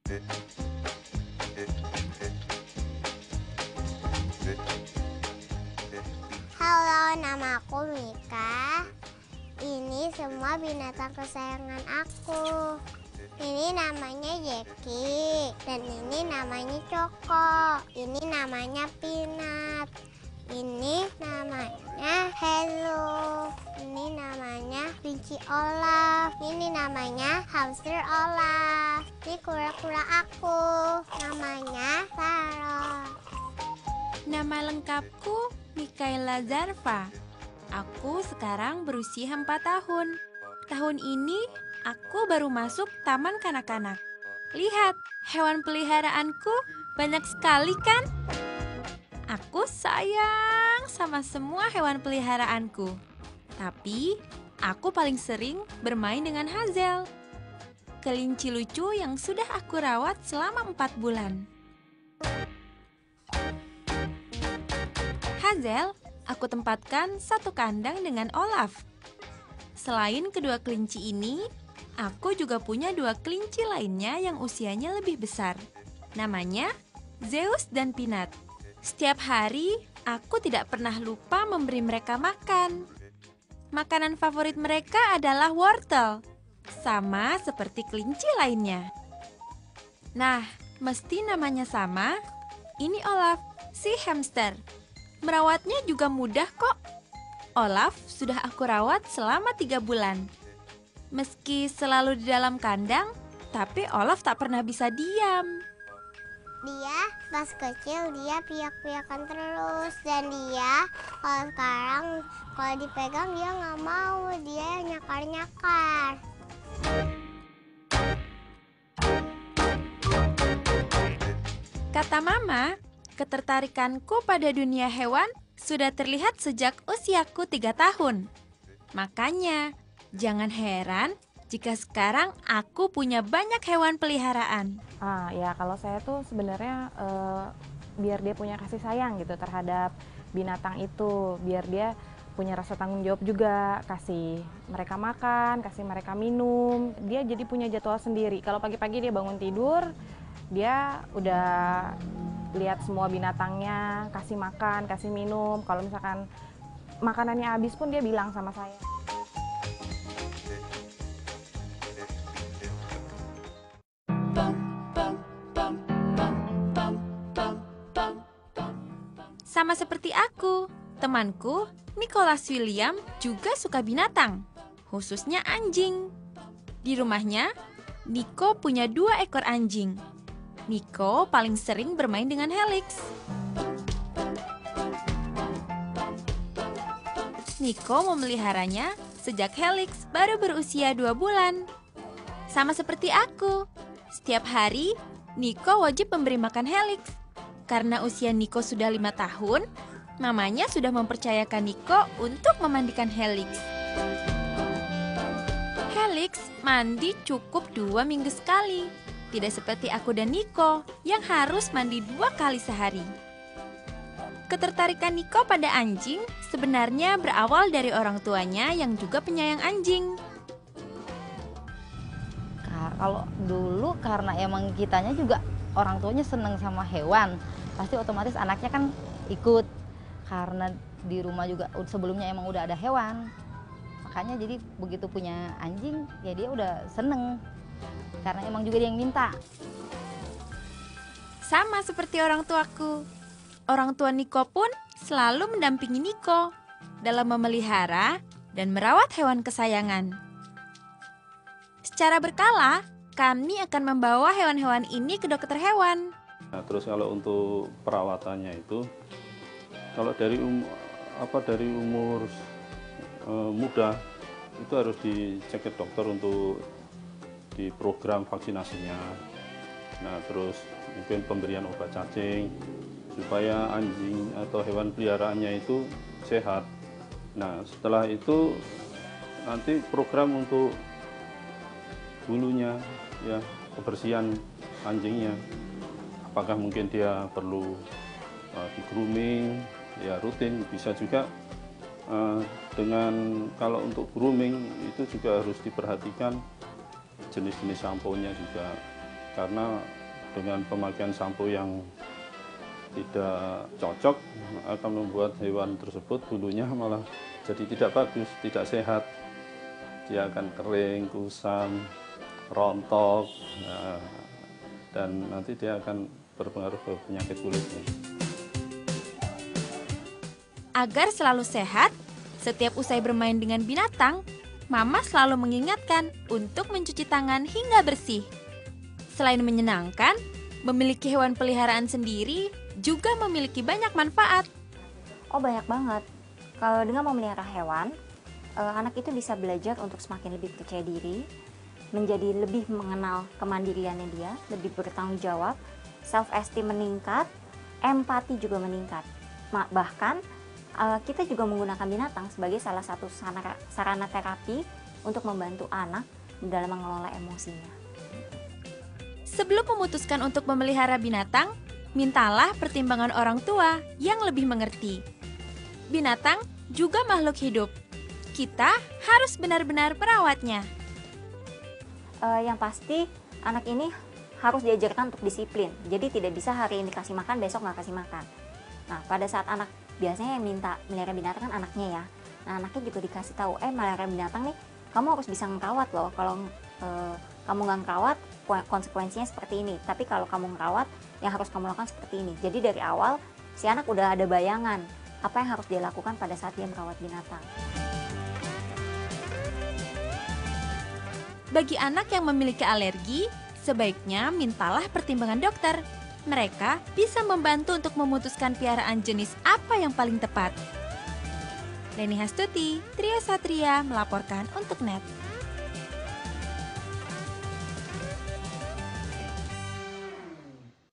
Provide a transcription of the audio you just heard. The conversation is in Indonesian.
Halo, nama aku Mika. Ini semua binatang kesayangan aku. Ini namanya Jeki, dan ini namanya Coko. Ini namanya Pinat. Ini namanya Hello. Ini namanya kelinci Olaf. Ini namanya hamster Olaf. Ini kura-kura aku. Namanya Sarah. Nama lengkapku Mikaela Zarfa. Aku sekarang berusia 4 tahun. Tahun ini aku baru masuk taman kanak-kanak. Lihat, hewan peliharaanku banyak sekali kan? Aku sayang sama semua hewan peliharaanku. Tapi, aku paling sering bermain dengan Hazel, kelinci lucu yang sudah aku rawat selama 4 bulan. Hazel, aku tempatkan satu kandang dengan Olaf. Selain kedua kelinci ini, aku juga punya 2 kelinci lainnya yang usianya lebih besar. Namanya Zeus dan Pinat. Setiap hari, aku tidak pernah lupa memberi mereka makan. Makanan favorit mereka adalah wortel, sama seperti kelinci lainnya. Nah, mesti namanya sama. Ini Olaf, si hamster. Merawatnya juga mudah kok. Olaf sudah aku rawat selama 3 bulan. Meski selalu di dalam kandang, tapi Olaf tak pernah bisa diam. Dia pas kecil dia piak-piakan terus, dan dia kalau sekarang kalau dipegang dia nggak mau, dia nyakar-nyakar. Kata Mama, ketertarikanku pada dunia hewan sudah terlihat sejak usiaku 3 tahun. Makanya, jangan heran jika sekarang aku punya banyak hewan peliharaan. Ya kalau saya tuh sebenarnya biar dia punya kasih sayang gitu terhadap binatang itu, biar dia punya rasa tanggung jawab juga, kasih mereka makan, kasih mereka minum. Dia jadi punya jadwal sendiri. Kalau pagi-pagi dia bangun tidur, dia udah lihat semua binatangnya, kasih makan, kasih minum. Kalau misalkan makanannya habis pun dia bilang sama saya. Sama seperti aku, temanku Nicholas William juga suka binatang, khususnya anjing. Di rumahnya, Nico punya 2 ekor anjing. Nico paling sering bermain dengan Helix. Nico memeliharanya sejak Helix baru berusia 2 bulan. Sama seperti aku, setiap hari Nico wajib memberi makan Helix. Karena usia Nico sudah 5 tahun, mamanya sudah mempercayakan Nico untuk memandikan Helix. Helix mandi cukup 2 minggu sekali. Tidak seperti aku dan Nico yang harus mandi 2 kali sehari. Ketertarikan Nico pada anjing sebenarnya berawal dari orang tuanya yang juga penyayang anjing. Kalau dulu karena emang kitanya juga orang tuanya seneng sama hewan, pasti otomatis anaknya kan ikut. Karena di rumah juga sebelumnya emang udah ada hewan, makanya jadi begitu punya anjing ya dia udah seneng. Karena emang juga dia yang minta. Sama seperti orang tuaku. Orang tua Nico pun selalu mendampingi Nico dalam memelihara dan merawat hewan kesayangan. Secara berkala, kami akan membawa hewan-hewan ini ke dokter hewan. Nah, terus kalau untuk perawatannya itu, kalau dari umur muda itu harus dicek ke dokter untuk di program vaksinasinya. Nah, terus mungkin pemberian obat cacing supaya anjing atau hewan peliharaannya itu sehat. Nah, setelah itu nanti program untuk bulunya, ya, kebersihan anjingnya. Apakah mungkin dia perlu di grooming, ya rutin. Bisa juga dengan kalau untuk grooming itu juga harus diperhatikan jenis-jenis sampo-nya juga karena dengan pemakaian sampo yang tidak cocok akan membuat hewan tersebut bulunya malah jadi tidak bagus, tidak sehat. Dia akan kering, kusam, rontok, dan nanti dia akan berpengaruh ke penyakit kulitnya. Agar selalu sehat, setiap usai bermain dengan binatang, Mama selalu mengingatkan untuk mencuci tangan hingga bersih. Selain menyenangkan, memiliki hewan peliharaan sendiri juga memiliki banyak manfaat. Oh, banyak banget. Kalau dengan memelihara hewan, anak itu bisa belajar untuk semakin lebih percaya diri, menjadi lebih mengenal kemandiriannya dia, lebih bertanggung jawab, self-esteem meningkat, empati juga meningkat. Bahkan, kita juga menggunakan binatang sebagai salah satu sarana terapi untuk membantu anak dalam mengelola emosinya. Sebelum memutuskan untuk memelihara binatang, mintalah pertimbangan orang tua yang lebih mengerti. Binatang juga makhluk hidup. Kita harus benar-benar merawatnya. Yang pasti, anak ini harus diajarkan untuk disiplin. Jadi tidak bisa hari ini kasih makan, besok nggak kasih makan. Nah, pada saat anak, biasanya yang minta melihara binatang kan anaknya ya. Nah, anaknya juga dikasih tahu, melihara binatang nih, kamu harus bisa ngerawat loh. Kalau kamu nggak ngerawat, konsekuensinya seperti ini. Tapi kalau kamu ngerawat, yang harus kamu lakukan seperti ini. Jadi dari awal, si anak udah ada bayangan apa yang harus dia lakukan pada saat dia merawat binatang. Bagi anak yang memiliki alergi, sebaiknya mintalah pertimbangan dokter. Mereka bisa membantu untuk memutuskan piaraan jenis apa yang paling tepat. Leni Hastuti, Tria Satria melaporkan untuk NET.